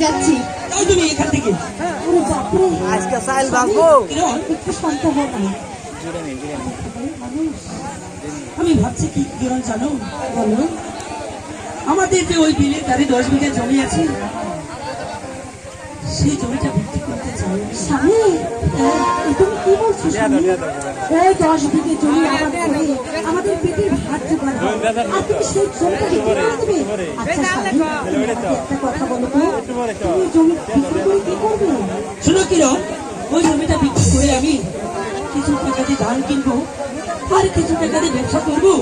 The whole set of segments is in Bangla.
যাচ্ছি। তুমি এখান থেকে আজকে সাইল বাবু একটু শান্ত হও না। আমি ভাবছি কি কিরণ জানো, বলো আমাদের যে ওই বিলে তারই 10 বিঘা জমি আছে, সেই জমিটা বিক্রি করতে চাই। স্বামী তুমি কি বলছো স্বামী? ওই 10 বিঘে জমি আমাদের পেটের ভাত জোগাড় হয়, আর তুমি সেই জমিটা বিক্রি করে দেবে? আচ্ছা স্বামী, একটা কথা বলো তো, তুমি জমি বিক্রি করে কি করবে? শোনো কিরণ, ওই জমিটা বিক্রি করে আমি কিছু টাকা দিয়ে ধান কিনবো, আর কিছু টাকা দিয়ে ব্যবসা করবো,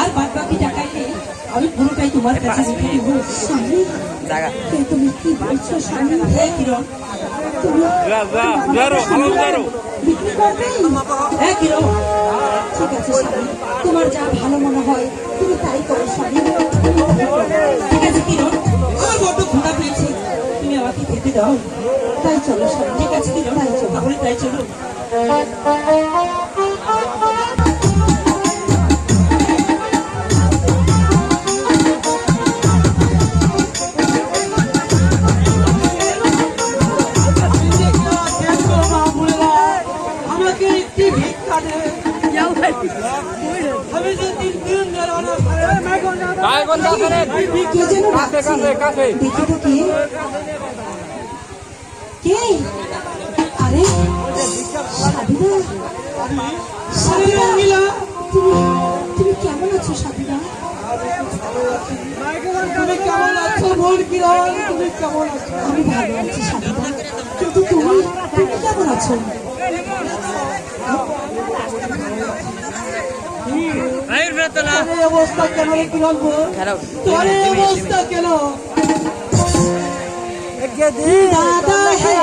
আর বাদ বাকি টাকা নিয়ে আমি পুরোটাই তোমার কাছে রেখে দেবো। স্বামী তুমি কি বলছো স্বামী? হ্যাঁ কিরণ, তুমি বিক্রি করবে? হ্যাঁ কিরণ, ঠিক আছে স্বামী, তোমার যা ভালো মনে হয় তুমি তাই করো স্বামী। ঠিক আছে কিরণ, আমার বড্ড ক্ষুধা পেয়েছে, তুমি আমাকে খেতে দাও। তাই চলো স্বামী। ঠিক আছে কিরণ, তাই চলো। তাহলে তাই চলো। আমাকে একটি ভিক্ষা দে। আমি যে 3 দিন ধরে অনাথ হয়ে কে যেন ডাকছে? দেখি তো কে? কে? আরে সাবিনা, সাবিনা, তুমি কেমন আছো সাবিনা? তুমি কেমন আছো বোন কিরণ? তুমি কেমন আছো? আমি ভালো আছি সাবিনা, কিন্তু তুমি কেমন আছো? এই অবস্থা কেন রে কিরণ বোন? তোর এই অবস্থা কেন? দাদা হে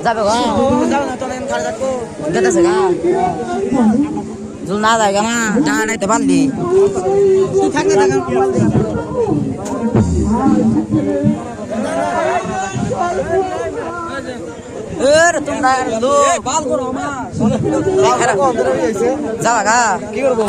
যাবে গো যাও না তোলে খাড়া যাকো যেতেছে গা জুল না যায় গা না জানা নাই তো পারলি তুই থাক না থাক এর তোমরা দো বাল করো আমার যাবা গা কি করবো